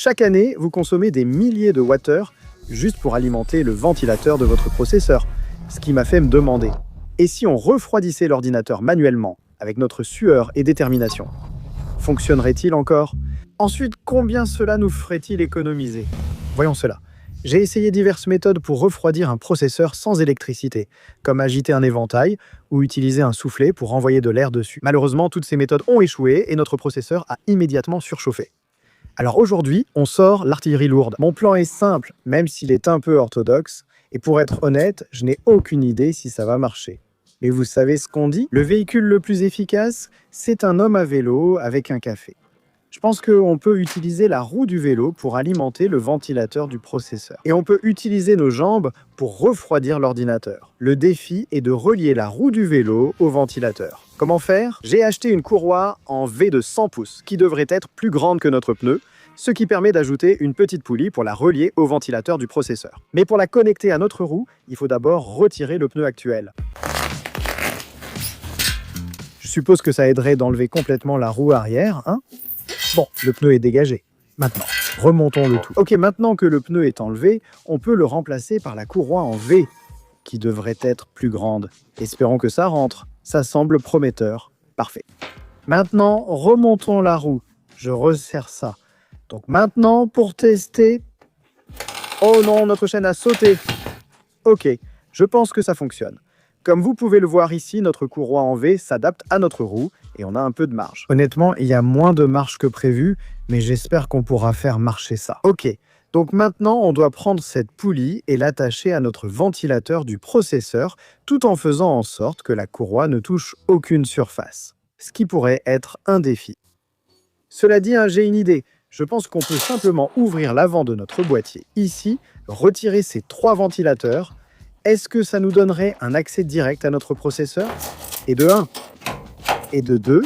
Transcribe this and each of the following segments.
Chaque année, vous consommez des milliers de wattheures juste pour alimenter le ventilateur de votre processeur, ce qui m'a fait me demander, et si on refroidissait l'ordinateur manuellement, avec notre sueur et détermination, fonctionnerait-il encore? Ensuite, combien cela nous ferait-il économiser? Voyons cela. J'ai essayé diverses méthodes pour refroidir un processeur sans électricité, comme agiter un éventail ou utiliser un soufflet pour envoyer de l'air dessus. Malheureusement, toutes ces méthodes ont échoué et notre processeur a immédiatement surchauffé. Alors aujourd'hui, on sort l'artillerie lourde. Mon plan est simple, même s'il est un peu orthodoxe, et pour être honnête, je n'ai aucune idée si ça va marcher. Mais vous savez ce qu'on dit? Le véhicule le plus efficace, c'est un homme à vélo avec un café. Je pense qu'on peut utiliser la roue du vélo pour alimenter le ventilateur du processeur. Et on peut utiliser nos jambes pour refroidir l'ordinateur. Le défi est de relier la roue du vélo au ventilateur. Comment faire? J'ai acheté une courroie en V de 100 pouces qui devrait être plus grande que notre pneu, ce qui permet d'ajouter une petite poulie pour la relier au ventilateur du processeur. Mais pour la connecter à notre roue, il faut d'abord retirer le pneu actuel. Je suppose que ça aiderait d'enlever complètement la roue arrière, hein? Bon, le pneu est dégagé. Maintenant, remontons le tout. Ok, maintenant que le pneu est enlevé, on peut le remplacer par la courroie en V, qui devrait être plus grande. Espérons que ça rentre. Ça semble prometteur. Parfait. Maintenant, remontons la roue. Je resserre ça. Donc maintenant, pour tester... Oh non, notre chaîne a sauté. Ok, je pense que ça fonctionne. Comme vous pouvez le voir ici, notre courroie en V s'adapte à notre roue et on a un peu de marge. Honnêtement, il y a moins de marge que prévu, mais j'espère qu'on pourra faire marcher ça. Ok, donc maintenant on doit prendre cette poulie et l'attacher à notre ventilateur du processeur, tout en faisant en sorte que la courroie ne touche aucune surface. Ce qui pourrait être un défi. Cela dit, j'ai une idée. Je pense qu'on peut simplement ouvrir l'avant de notre boîtier ici, retirer ces 3 ventilateurs. Est-ce que ça nous donnerait un accès direct à notre processeur? Et de 1, et de 2,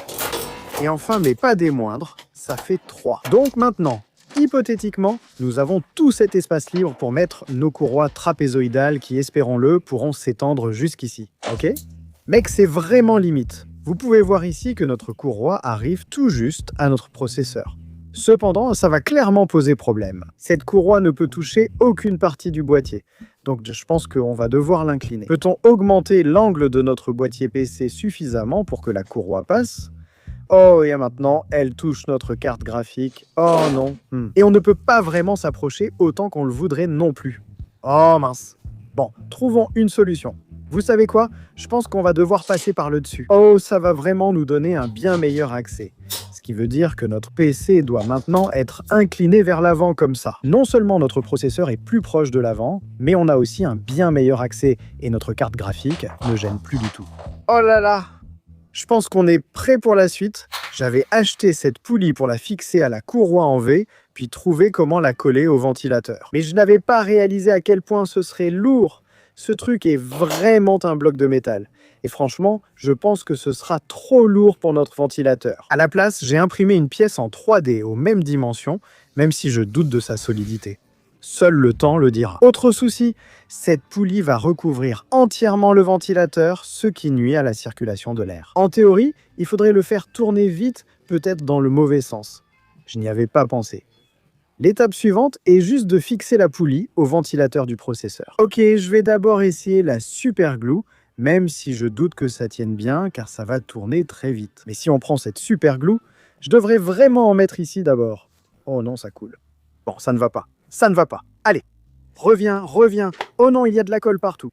et enfin, mais pas des moindres, ça fait 3. Donc maintenant, hypothétiquement, nous avons tout cet espace libre pour mettre nos courroies trapézoïdales qui, espérons-le, pourront s'étendre jusqu'ici. Ok? Mec, c'est vraiment limite. Vous pouvez voir ici que notre courroie arrive tout juste à notre processeur. Cependant, ça va clairement poser problème. Cette courroie ne peut toucher aucune partie du boîtier. Donc je pense qu'on va devoir l'incliner. Peut-on augmenter l'angle de notre boîtier PC suffisamment pour que la courroie passe? Oh, et maintenant, elle touche notre carte graphique. Oh non. Et on ne peut pas vraiment s'approcher autant qu'on le voudrait non plus. Oh mince. Bon, trouvons une solution. Vous savez quoi? Je pense qu'on va devoir passer par le dessus. Oh, ça va vraiment nous donner un bien meilleur accès. Ce qui veut dire que notre PC doit maintenant être incliné vers l'avant comme ça. Non seulement notre processeur est plus proche de l'avant, mais on a aussi un bien meilleur accès et notre carte graphique ne gêne plus du tout. Oh là là! Je pense qu'on est prêt pour la suite. J'avais acheté cette poulie pour la fixer à la courroie en V, puis trouver comment la coller au ventilateur. Mais je n'avais pas réalisé à quel point ce serait lourd. Ce truc est vraiment un bloc de métal. Et franchement, je pense que ce sera trop lourd pour notre ventilateur. À la place, j'ai imprimé une pièce en 3D aux mêmes dimensions, même si je doute de sa solidité. Seul le temps le dira. Autre souci, cette poulie va recouvrir entièrement le ventilateur, ce qui nuit à la circulation de l'air. En théorie, il faudrait le faire tourner vite, peut-être dans le mauvais sens. Je n'y avais pas pensé. L'étape suivante est juste de fixer la poulie au ventilateur du processeur. Ok, je vais d'abord essayer la super glue, même si je doute que ça tienne bien, car ça va tourner très vite. Mais si on prend cette super glue, je devrais vraiment en mettre ici d'abord. Oh non, ça coule. Bon, ça ne va pas. Ça ne va pas. Allez, reviens, reviens. Oh non, il y a de la colle partout.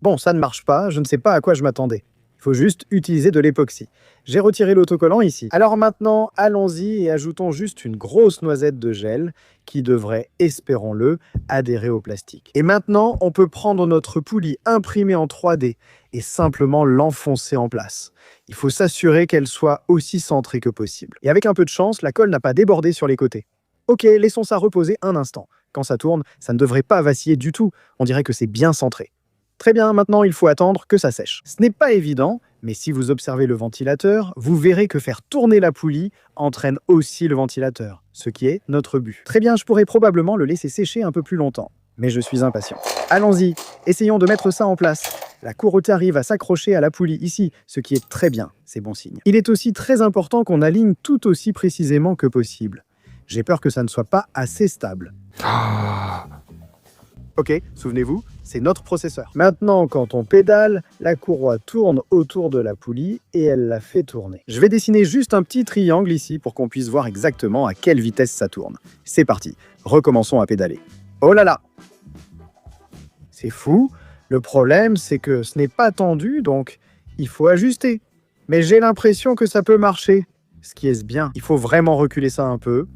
Bon, ça ne marche pas, je ne sais pas à quoi je m'attendais. Il faut juste utiliser de l'époxy. J'ai retiré l'autocollant ici. Alors maintenant, allons-y et ajoutons juste une grosse noisette de gel qui devrait, espérons-le, adhérer au plastique. Et maintenant, on peut prendre notre poulie imprimée en 3D et simplement l'enfoncer en place. Il faut s'assurer qu'elle soit aussi centrée que possible. Et avec un peu de chance, la colle n'a pas débordé sur les côtés. Ok, laissons ça reposer un instant. Quand ça tourne, ça ne devrait pas vaciller du tout. On dirait que c'est bien centré. Très bien, maintenant il faut attendre que ça sèche. Ce n'est pas évident, mais si vous observez le ventilateur, vous verrez que faire tourner la poulie entraîne aussi le ventilateur, ce qui est notre but. Très bien, je pourrais probablement le laisser sécher un peu plus longtemps, mais je suis impatient. Allons-y, essayons de mettre ça en place. La courroie arrive à s'accrocher à la poulie ici, ce qui est très bien, c'est bon signe. Il est aussi très important qu'on aligne tout aussi précisément que possible. J'ai peur que ça ne soit pas assez stable. Ok, souvenez-vous, c'est notre processeur. Maintenant, quand on pédale, la courroie tourne autour de la poulie et elle la fait tourner. Je vais dessiner juste un petit triangle ici pour qu'on puisse voir exactement à quelle vitesse ça tourne. C'est parti, recommençons à pédaler. Oh là là! C'est fou, le problème c'est que ce n'est pas tendu, donc il faut ajuster. Mais j'ai l'impression que ça peut marcher. Ce qui est bien, il faut vraiment reculer ça un peu.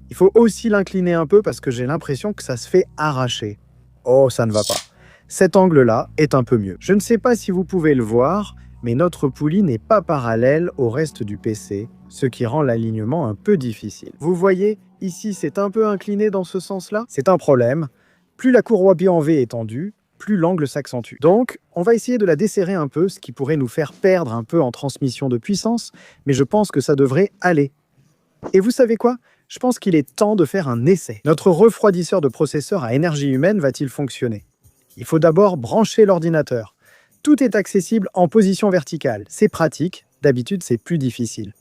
Il faut aussi l'incliner un peu parce que j'ai l'impression que ça se fait arracher. Oh, ça ne va pas. Cet angle-là est un peu mieux. Je ne sais pas si vous pouvez le voir, mais notre poulie n'est pas parallèle au reste du PC, ce qui rend l'alignement un peu difficile. Vous voyez, ici c'est un peu incliné dans ce sens-là. C'est un problème. Plus la courroie B en V est tendue, plus l'angle s'accentue. Donc, on va essayer de la desserrer un peu, ce qui pourrait nous faire perdre un peu en transmission de puissance, mais je pense que ça devrait aller. Et vous savez quoi ? Je pense qu'il est temps de faire un essai. Notre refroidisseur de processeur à énergie humaine va-t-il fonctionner? Il faut d'abord brancher l'ordinateur. Tout est accessible en position verticale. C'est pratique, d'habitude c'est plus difficile.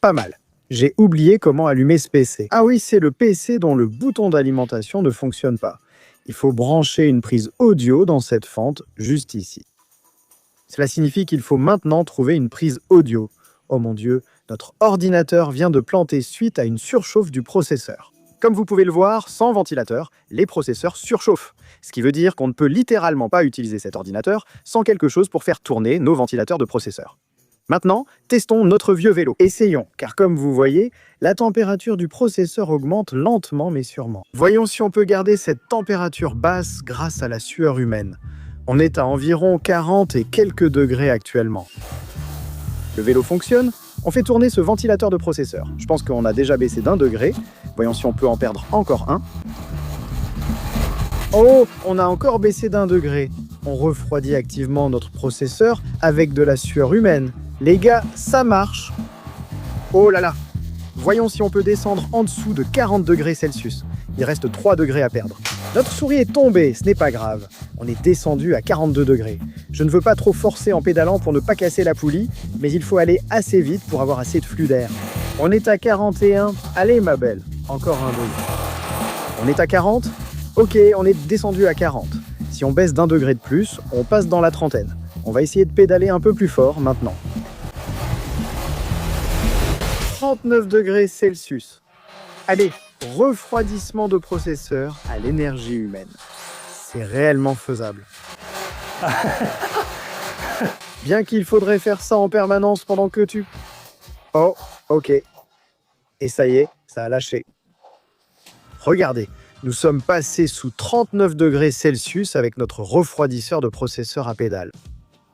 Pas mal. J'ai oublié comment allumer ce PC. Ah oui, c'est le PC dont le bouton d'alimentation ne fonctionne pas. Il faut brancher une prise audio dans cette fente, juste ici. Cela signifie qu'il faut maintenant trouver une prise audio. Oh mon Dieu, notre ordinateur vient de planter suite à une surchauffe du processeur. Comme vous pouvez le voir, sans ventilateur, les processeurs surchauffent. Ce qui veut dire qu'on ne peut littéralement pas utiliser cet ordinateur sans quelque chose pour faire tourner nos ventilateurs de processeur. Maintenant, testons notre vieux vélo. Essayons, car comme vous voyez, la température du processeur augmente lentement mais sûrement. Voyons si on peut garder cette température basse grâce à la sueur humaine. On est à environ 40 et quelques degrés actuellement. Le vélo fonctionne, on fait tourner ce ventilateur de processeur. Je pense qu'on a déjà baissé d'1 degré. Voyons si on peut en perdre encore un. Oh, on a encore baissé d'1 degré. On refroidit activement notre processeur avec de la sueur humaine. Les gars, ça marche. Oh là là. Voyons si on peut descendre en dessous de 40 degrés Celsius. Il reste 3 degrés à perdre. Notre souris est tombée, ce n'est pas grave. On est descendu à 42 degrés. Je ne veux pas trop forcer en pédalant pour ne pas casser la poulie, mais il faut aller assez vite pour avoir assez de flux d'air. On est à 41. Allez ma belle, encore un degré. On est à 40. Ok, on est descendu à 40. Si on baisse d'1 degré de plus, on passe dans la trentaine. On va essayer de pédaler un peu plus fort maintenant. 39 degrés Celsius. Allez, refroidissement de processeur à l'énergie humaine. C'est réellement faisable. Bien qu'il faudrait faire ça en permanence pendant que tu... Oh, ok. Et ça y est, ça a lâché. Regardez, nous sommes passés sous 39 degrés Celsius avec notre refroidisseur de processeur à pédale.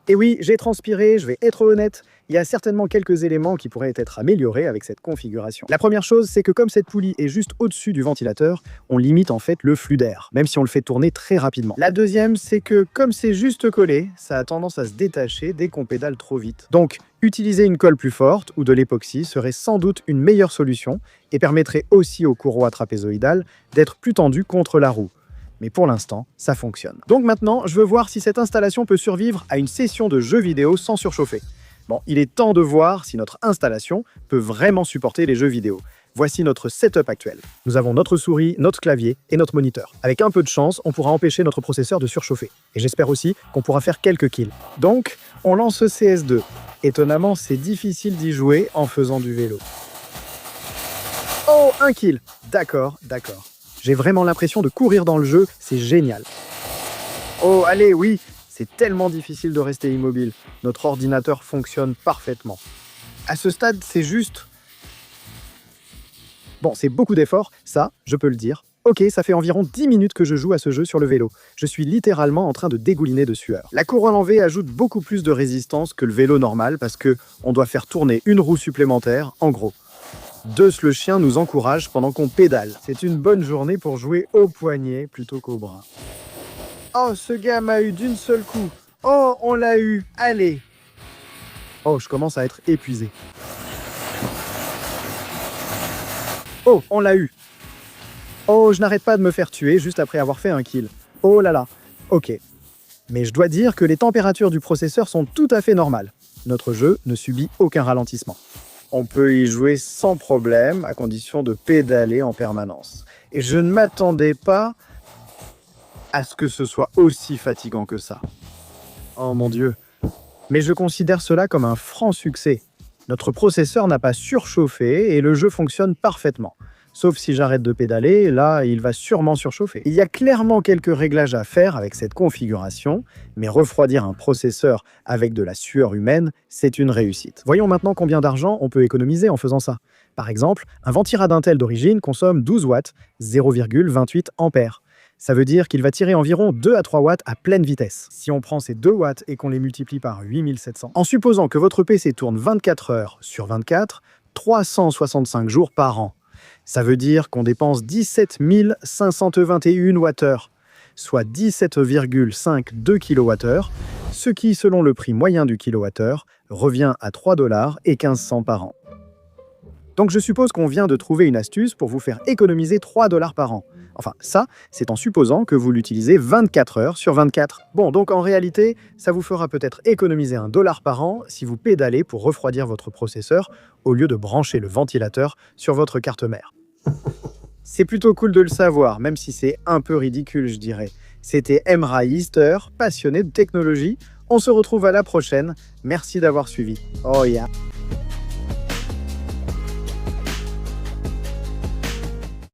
Et oui, j'ai transpiré, je vais être honnête, il y a certainement quelques éléments qui pourraient être améliorés avec cette configuration. La première chose, c'est que comme cette poulie est juste au-dessus du ventilateur, on limite en fait le flux d'air, même si on le fait tourner très rapidement. La deuxième, c'est que comme c'est juste collé, ça a tendance à se détacher dès qu'on pédale trop vite. Donc, utiliser une colle plus forte ou de l'époxy serait sans doute une meilleure solution et permettrait aussi aux courroies trapézoïdales d'être plus tendues contre la roue. Mais pour l'instant, ça fonctionne. Donc maintenant, je veux voir si cette installation peut survivre à une session de jeux vidéo sans surchauffer. Bon, il est temps de voir si notre installation peut vraiment supporter les jeux vidéo. Voici notre setup actuel. Nous avons notre souris, notre clavier et notre moniteur. Avec un peu de chance, on pourra empêcher notre processeur de surchauffer. Et j'espère aussi qu'on pourra faire quelques kills. Donc, on lance CS2. Étonnamment, c'est difficile d'y jouer en faisant du vélo. Oh, un kill! D'accord. J'ai vraiment l'impression de courir dans le jeu, c'est génial. Oh, allez, oui, c'est tellement difficile de rester immobile. Notre ordinateur fonctionne parfaitement. À ce stade, c'est juste... Bon, c'est beaucoup d'efforts, ça, je peux le dire. Ok, ça fait environ 10 minutes que je joue à ce jeu sur le vélo. Je suis littéralement en train de dégouliner de sueur. La courroie en V ajoute beaucoup plus de résistance que le vélo normal parce que on doit faire tourner une roue supplémentaire, en gros. Deus le chien nous encourage pendant qu'on pédale. C'est une bonne journée pour jouer au poignet plutôt qu'au bras. Oh, ce gars m'a eu d'une seule coup. Oh, on l'a eu. Allez. Oh, je commence à être épuisé. Oh, on l'a eu. Oh, je n'arrête pas de me faire tuer juste après avoir fait un kill. Oh là là. Ok. Mais je dois dire que les températures du processeur sont tout à fait normales. Notre jeu ne subit aucun ralentissement. On peut y jouer sans problème, à condition de pédaler en permanence. Et je ne m'attendais pas à ce que ce soit aussi fatigant que ça. Oh mon Dieu. Mais je considère cela comme un franc succès. Notre processeur n'a pas surchauffé et le jeu fonctionne parfaitement. Sauf si j'arrête de pédaler, là, il va sûrement surchauffer. Il y a clairement quelques réglages à faire avec cette configuration, mais refroidir un processeur avec de la sueur humaine, c'est une réussite. Voyons maintenant combien d'argent on peut économiser en faisant ça. Par exemple, un Ventyra d'Intel d'origine consomme 12 watts, 0,28 ampères. Ça veut dire qu'il va tirer environ 2 à 3 watts à pleine vitesse. Si on prend ces 2 watts et qu'on les multiplie par 8700, en supposant que votre PC tourne 24 heures sur 24, 365 jours par an. Ça veut dire qu'on dépense 17 521 Wh, soit 17,52 kWh, ce qui, selon le prix moyen du kilowattheure, revient à 3,15 $ par an. Donc je suppose qu'on vient de trouver une astuce pour vous faire économiser 3 $ par an. Enfin, ça, c'est en supposant que vous l'utilisez 24 heures sur 24. Bon, donc en réalité, ça vous fera peut-être économiser $1 par an si vous pédalez pour refroidir votre processeur au lieu de brancher le ventilateur sur votre carte mère. C'est plutôt cool de le savoir, même si c'est un peu ridicule, je dirais. C'était Emra Easter, passionné de technologie. On se retrouve à la prochaine. Merci d'avoir suivi. Oh yeah.